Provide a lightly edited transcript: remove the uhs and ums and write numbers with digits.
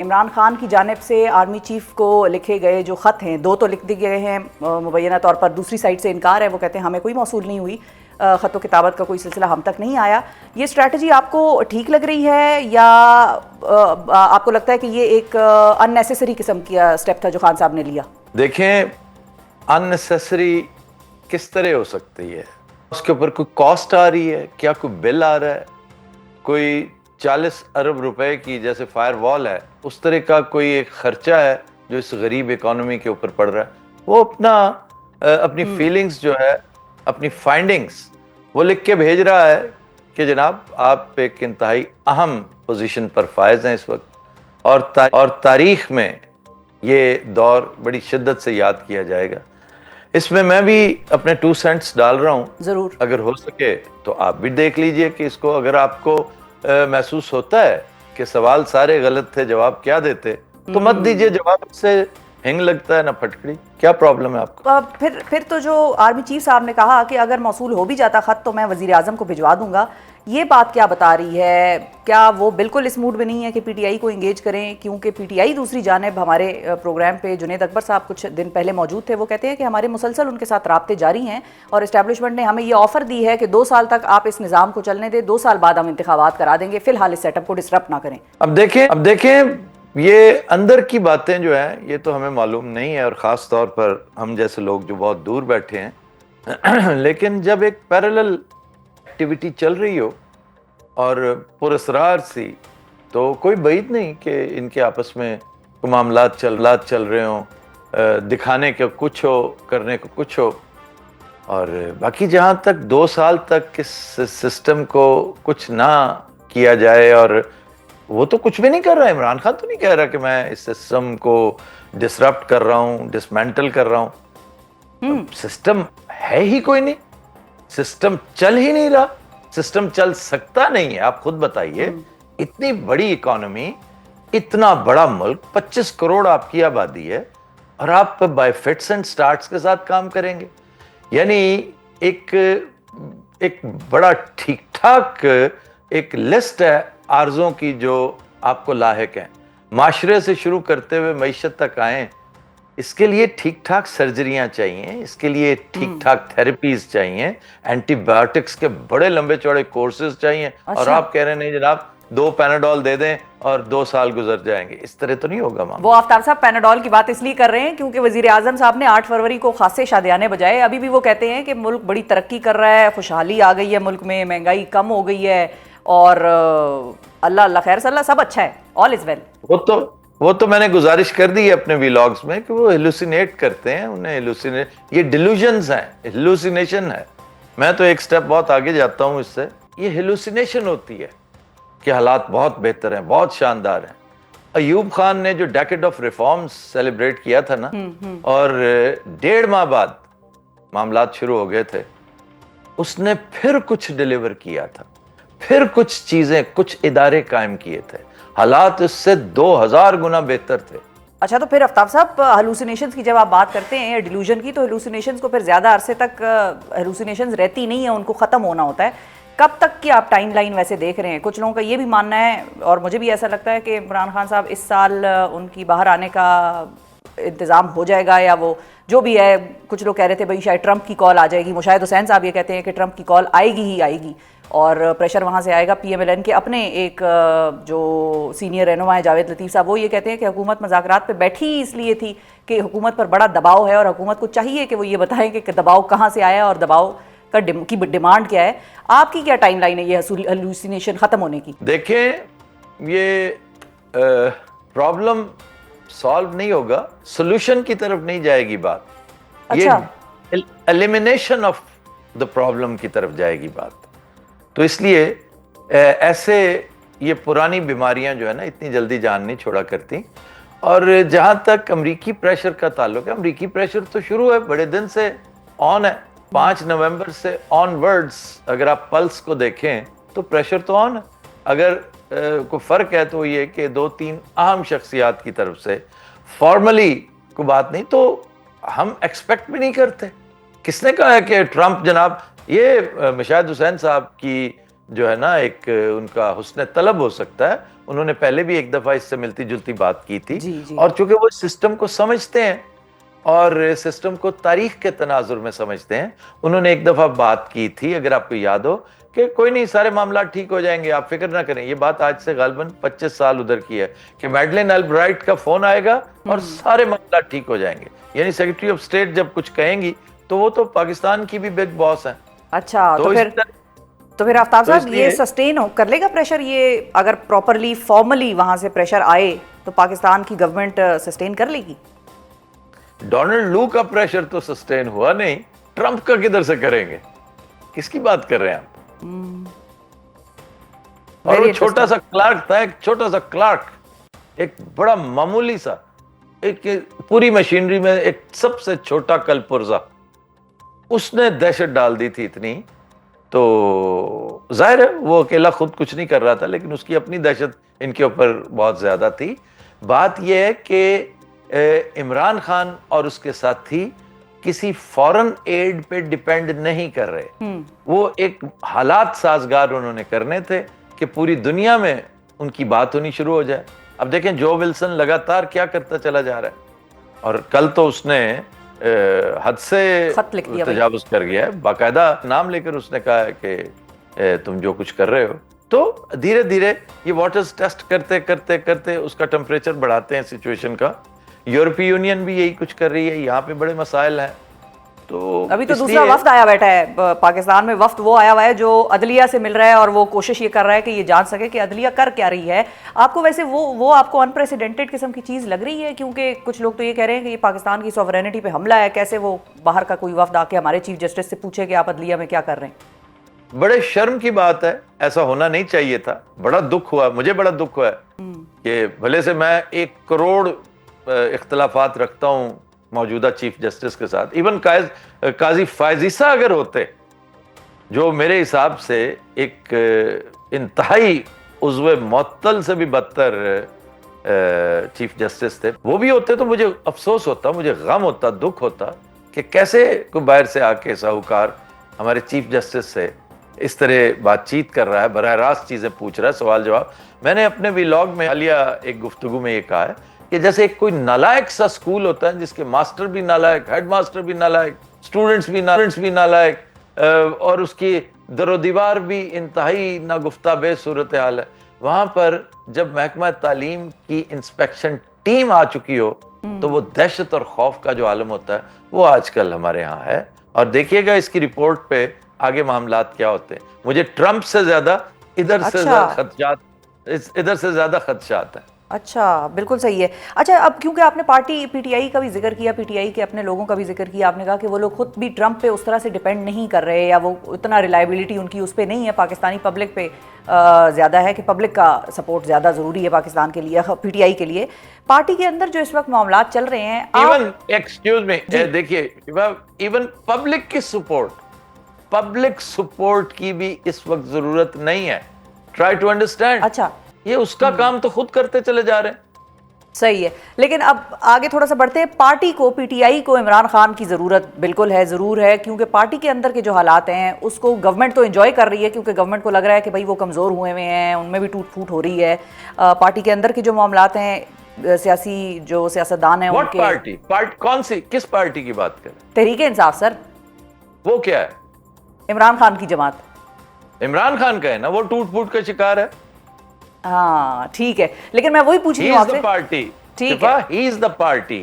عمران خان کی جانب سے آرمی چیف کو لکھے گئے جو خط ہیں، دو تو لکھ دیے گئے ہیں مبینہ طور پر، دوسری سائٹ سے انکار ہے، وہ کہتے ہیں ہمیں کوئی موصول نہیں ہوئی، خط و کتابت کا کوئی سلسلہ ہم تک نہیں آیا۔ یہ اسٹریٹجی آپ کو ٹھیک لگ رہی ہے یا آپ کو لگتا ہے کہ یہ ایک ان نیسیسری قسم کا اسٹیپ تھا جو خان صاحب نے لیا؟ دیکھیں، ان نیسیسری کس طرح ہو سکتی ہے؟ اس کے اوپر کوئی کاسٹ آ رہی ہے کیا؟ کوئی بل آ رہا ہے؟ کوئی 40 ارب روپے کی جیسے فائر وال ہے اس طرح کا کوئی ایک خرچہ ہے جو اس غریب اکانومی کے اوپر پڑ رہا ہے؟ وہ اپنی فیلنگز جو ہے، اپنی فائنڈنگز وہ لکھ کے بھیج رہا ہے کہ جناب آپ ایک انتہائی اہم پوزیشن پر فائز ہیں اس وقت، اور تاریخ میں یہ دور بڑی شدت سے یاد کیا جائے گا۔ اس میں بھی اپنے 2 سینٹس ڈال رہا ہوں، ضرور اگر ہو سکے تو آپ بھی دیکھ لیجئے کہ اس کو اگر آپ کو محسوس ہوتا ہے کہ سوال سارے غلط تھے، جواب کیا دیتے تو مت دیجئے جواب، سے ہنگ لگتا ہے نہ پھٹکڑی، کیا پرابلم ہے آپ کو؟ پھر تو جو آرمی چیف صاحب نے کہا کہ اگر موصول ہو بھی جاتا خط تو میں وزیر اعظم کو بھجوا دوں گا، یہ بات کیا بتا رہی ہے؟ کیا وہ بالکل اس موڈ میں نہیں ہے کہ پی ٹی آئی کو انگیج کریں؟ کیونکہ پی ٹی آئی دوسری جانب ہمارے پروگرام پہ جنید اکبر صاحب کچھ دن پہلے موجود تھے، وہ کہتے ہیں کہ ہمارے مسلسل ان کے ساتھ رابطے جاری ہیں اور اسٹیبلشمنٹ نے ہمیں یہ آفر دی ہے کہ 2 سال تک آپ اس نظام کو چلنے دیں، 2 سال بعد ہم انتخابات کرا دیں گے، فی الحال اس سیٹ اپ کو ڈسرپٹ نہ کریں۔ اب دیکھیں یہ اندر کی باتیں جو ہیں یہ تو ہمیں معلوم نہیں ہے، اور خاص طور پر ہم جیسے لوگ جو بہت دور بیٹھے ہیں لیکن جب ایک پیرالل ایکٹیویٹی چل رہی ہو اور پراسرار سی، تو کوئی بعید نہیں کہ ان کے آپس میں معاملات چل رہے ہوں، دکھانے کے کچھ ہو، کرنے کو کچھ ہو۔ اور باقی جہاں تک 2 سال تک اس سسٹم کو کچھ نہ کیا جائے، اور وہ تو کچھ بھی نہیں کر رہا، عمران خان تو نہیں کہہ رہا کہ میں اس سسٹم کو ڈسرپٹ کر رہا ہوں، ڈسمینٹل کر رہا ہوں۔ سسٹم ہے ہی کوئی نہیں، سسٹم چل ہی نہیں رہا، سسٹم چل سکتا نہیں ہے۔ آپ خود بتائیے، اتنی بڑی اکانومی، اتنا بڑا ملک، 25 کروڑ آپ کی آبادی ہے، اور آپ بائی فٹس اینڈ سٹارٹس کے ساتھ کام کریں گے؟ یعنی ایک بڑا ٹھیک ٹھاک ایک لسٹ ہے عارضوں کی جو آپ کو لاحق ہیں، معاشرے سے شروع کرتے ہوئے معیشت تک آئیں۔ اس کے لیے ٹھیک ٹھاک سرجریاں چاہیے، اس کے لیے ٹھیک ٹھاک تھیراپیز چاہیے، اینٹی بایوٹکس کے بڑے لمبے چوڑے کورسز چاہیے، اور آپ کہہ رہے ہیں نہیں جناب 2 پیناڈول دے دیں اور 2 سال گزر جائیں گے۔ اس طرح تو نہیں ہوگا ماما۔ وہ آفتاب صاحب پیناڈول کی بات اس لیے کر رہے ہیں کیونکہ وزیر اعظم صاحب نے 8 فروری کو خاصے شادیانے بجائے، ابھی بھی وہ کہتے ہیں کہ ملک بڑی ترقی کر رہا ہے، خوشحالی آ گئی ہے ملک میں، مہنگائی کم ہو گئی ہے، اور اللہ خیر صلی اللہ، سب اچھا ہے، آل از ویل۔ وہ تو میں نے گزارش کر دی ہے اپنے ویلاگز میں کہ وہ ہیلوسینیٹ کرتے ہیں، انہیں یہ ڈیلوژنز ہیں، ہیلوسینیشن ہے۔ میں تو ایک سٹیپ بہت آگے جاتا ہوں اس سے، یہ ہیلوسینیشن ہوتی ہے کہ حالات بہت بہتر ہیں، بہت شاندار ہیں۔ ایوب خان نے جو ڈیکیڈ آف ریفارمز سیلیبریٹ کیا تھا نا، اور 1.5 ماہ بعد معاملات شروع ہو گئے تھے، اس نے پھر کچھ ڈیلیور کیا تھا، پھر کچھ چیزیں، کچھ ادارے قائم کیے تھے، حالات اس سے 2000 گنا بہتر تھے۔ اچھا، تو پھر آفتاب صاحب ہلوسینیشنز کی جب آپ بات کرتے ہیں ڈیلوژن کی، تو ہلوسینیشنز کو پھر زیادہ عرصے تک ہلوسینیشنز رہتی نہیں ہیں، ان کو ختم ہونا ہوتا ہے۔ کب تک کی آپ ٹائم لائن ویسے دیکھ رہے ہیں؟ کچھ لوگوں کا یہ بھی ماننا ہے، اور مجھے بھی ایسا لگتا ہے کہ عمران خان صاحب اس سال ان کی باہر آنے کا انتظام ہو جائے گا، یا وہ جو بھی ہے، کچھ لوگ کہہ رہے تھے بھائی شاید ٹرمپ کی کال آ جائے گی، مشاہد حسین صاحب یہ کہتے ہیں کہ ٹرمپ کی کال آئے گی ہی آئے گی، اور پریشر وہاں سے آئے گا۔ پی ایم ایل این کے اپنے ایک جو سینئر رہنما ہے جاوید لطیف صاحب، وہ یہ کہتے ہیں کہ حکومت مذاکرات پہ بیٹھی اس لیے تھی کہ حکومت پر بڑا دباؤ ہے، اور حکومت کو چاہیے کہ وہ یہ بتائیں کہ دباؤ کہاں سے آیا اور دباؤ کی ڈیمانڈ کیا ہے۔ آپ کی کیا ٹائم لائن ہے یہ ہلوسینیشن ختم ہونے کی؟ دیکھیں، یہ پرابلم سالو نہیں ہوگا، سولوشن کی طرف نہیں جائے گی بات، یہ ایلیمینیشن آف دا پرابلم کی طرف جائے گی بات۔ تو اس لیے ایسے یہ پرانی بیماریاں جو ہے نا اتنی جلدی جان نہیں چھوڑا کرتی۔ اور جہاں تک امریکی پریشر کا تعلق ہے، امریکی پریشر تو شروع ہے، بڑے دن سے آن ہے، 5 نومبر سے آن ورڈز اگر آپ پلس کو دیکھیں تو پریشر تو آن ہے۔ اگر کوئی فرق ہے تو یہ کہ 2-3 اہم شخصیات کی طرف سے فارملی کوئی بات نہیں، تو ہم ایکسپیکٹ بھی نہیں کرتے۔ کس نے کہا ہے کہ ٹرمپ جناب، یہ مشاہد حسین صاحب کی جو ہے نا ایک ان کا حسن طلب ہو سکتا ہے، انہوں نے پہلے بھی ایک دفعہ اس سے ملتی جلتی بات کی تھی, جی. اور چونکہ وہ سسٹم کو سمجھتے ہیں اور سسٹم کو تاریخ کے تناظر میں سمجھتے ہیں, انہوں نے ایک دفعہ بات کی تھی, اگر آپ کو یاد ہو, کہ کوئی نہیں, سارے معاملات ٹھیک ہو جائیں گے, آپ فکر نہ کریں. یہ بات آج سے غالباً 25 سال ادھر کی ہے کہ میڈلین البرائٹ کا فون آئے گا اور سارے معاملات ٹھیک ہو جائیں گے. یعنی سیکرٹری آف اسٹیٹ جب کچھ کہیں گی تو وہ تو پاکستان کی بھی بگ باس ہیں. اچھا, تو پھر آفتاب صاحب یہ سسٹین کر لے گا پریشر, یہ اگر پراپرلی فارملی وہاں سے پریشر آئے تو پاکستان کی گورنمنٹ سسٹین کر لے گی؟ ڈونلڈ لو کا پریشر تو سسٹین ہوا نہیں, ٹرمپ کا کدھر سے کریں گے؟ کس کی بات کر رہے ہیں آپ؟ اور وہ چھوٹا سا کلارک تھا, ایک چھوٹا سا کلارک, ایک بڑا معمولی سا, ایک پوری مشینری میں ایک سب سے چھوٹا کل پرزا, اس نے دہشت ڈال دی تھی اتنی. تو ظاہر ہے وہ اکیلا خود کچھ نہیں کر رہا تھا, لیکن اس کی اپنی دہشت ان کے اوپر بہت زیادہ تھی. بات یہ ہے کہ عمران خان اور اس کے ساتھی کسی فورن ایڈ پہ ڈیپینڈ نہیں کر رہے, وہ ایک حالات سازگار انہوں نے کرنے تھے کہ پوری دنیا میں ان کی بات ہونی شروع ہو جائے. اب دیکھیں جو ولسن لگاتار کیا کرتا چلا جا رہا ہے, اور کل تو اس نے حد سے تجاوز کر گیا ہے, باقاعدہ نام لے کر اس نے کہا ہے کہ تم جو کچھ کر رہے ہو. تو دھیرے دھیرے یہ واٹرز ٹیسٹ کرتے کرتے کرتے اس کا ٹمپریچر بڑھاتے ہیں سچویشن کا. یورپی یونین بھی یہی کچھ کر رہی ہے, یہاں پہ بڑے مسائل ہیں. تو ابھی تو دوسرا وفد آیا بیٹھا ہے پاکستان میں, وفد وہ آیا ہوا ہے جو عدلیہ سے مل رہا ہے, اور وہ کوشش یہ کر رہا ہے کہ یہ جان سکے کہ عدلیہ کر کیا رہی ہے. آپ کو ویسے وہ آپ کو انپریسیڈنٹڈ قسم کی چیز لگ رہی ہے؟ کیونکہ کچھ لوگ تو یہ کہہ رہے ہیں کہ یہ پاکستان کی سوورینٹی پہ حملہ ہے. کیسے وہ باہر کا کوئی وفد آ کے ہمارے چیف جسٹس سے پوچھے کہ آپ عدلیہ میں کیا کر رہے ہیں؟ بڑے شرم کی بات ہے, ایسا ہونا نہیں چاہیے تھا. بڑا دکھ ہوا, مجھے بڑا دکھ ہوا ہے کہ بھلے سے میں 1 کروڑ اختلافات رکھتا ہوں موجودہ چیف جسٹس کے ساتھ, ایون قاضی فائز عیسیٰ اگر ہوتے, جو میرے حساب سے ایک انتہائی عضو معطل سے بھی بدتر چیف جسٹس تھے, وہ بھی ہوتے تو مجھے افسوس ہوتا, مجھے غم ہوتا, دکھ ہوتا کہ کیسے کوئی باہر سے آ کے ساہوکار ہمارے چیف جسٹس سے اس طرح بات چیت کر رہا ہے, براہ راست چیزیں پوچھ رہا ہے, سوال جواب. میں نے اپنے ویلاگ میں حالیہ ایک گفتگو میں یہ کہا ہے کہ جیسے ایک کوئی نالائق سا اسکول ہوتا ہے جس کے ماسٹر بھی نالائق, ہیڈ ماسٹر بھی نالائق, اسٹوڈنٹس بھی نالائق, اور اس کی در و دیوار بھی انتہائی ناگفتہ بے صورتحال ہے, وہاں پر جب محکمہ تعلیم کی انسپیکشن ٹیم آ چکی ہو تو وہ دہشت اور خوف کا جو عالم ہوتا ہے وہ آج کل ہمارے ہاں ہے. اور دیکھیے گا اس کی رپورٹ پہ آگے معاملات کیا ہوتے ہیں. مجھے ٹرمپ سے زیادہ ادھر سے زیادہ خدشات ہیں. اچھا, بالکل صحیح ہے. اچھا, اب کیونکہ آپ نے پارٹی پی ٹی آئی کا بھی ذکر کیا, پی ٹی آئی کے اپنے لوگوں کا بھی ذکر کیا, آپ نے کہا کہ وہ لوگ خود بھی ٹرمپ پہ اس طرح سے ڈیپینڈ نہیں کر رہے, یا وہ اتنا ریلائبلٹی ان کی اس پہ نہیں ہے, پاکستانی پبلک پہ زیادہ ہے, کہ پبلک کا سپورٹ زیادہ ضروری ہے پاکستان کے لیے, پی ٹی آئی کے لیے. پارٹی کے اندر جو اس وقت معاملات چل رہے ہیں, ایون ایکسکیوز می, دیکھیے ایون پبلک سپورٹ کی بھی اس وقت ضرورت نہیں ہے. Try to understand. اچھا, یہ اس کا کام تو خود کرتے چلے جا رہے ہیں. صحیح ہے, لیکن اب آگے تھوڑا سا بڑھتے ہیں. پارٹی کو, پی ٹی آئی کو عمران خان کی ضرورت بالکل ہے, ضرور ہے, کیونکہ پارٹی کے اندر کے جو حالات ہیں اس کو گورنمنٹ تو انجوائے کر رہی ہے, کیونکہ گورنمنٹ کو لگ رہا ہے کہ بھائی وہ کمزور ہوئے ہیں, ان میں بھی ٹوٹ پھوٹ ہو رہی ہے. پارٹی کے اندر کے جو معاملات ہیں, سیاسی جو سیاستدان ہیں ان کے. پارٹی کون سی, کس پارٹی کی بات کریں؟ تحریک انصاف سر. وہ کیا ہے؟ عمران خان کی جماعت. عمران خان کا ہے نا, وہ ٹوٹ پھوٹ کا شکار ہے. ہاں ٹھیک ہے, لیکن میں وہی پوچھ رہی ہوں آپ سے. He is the party.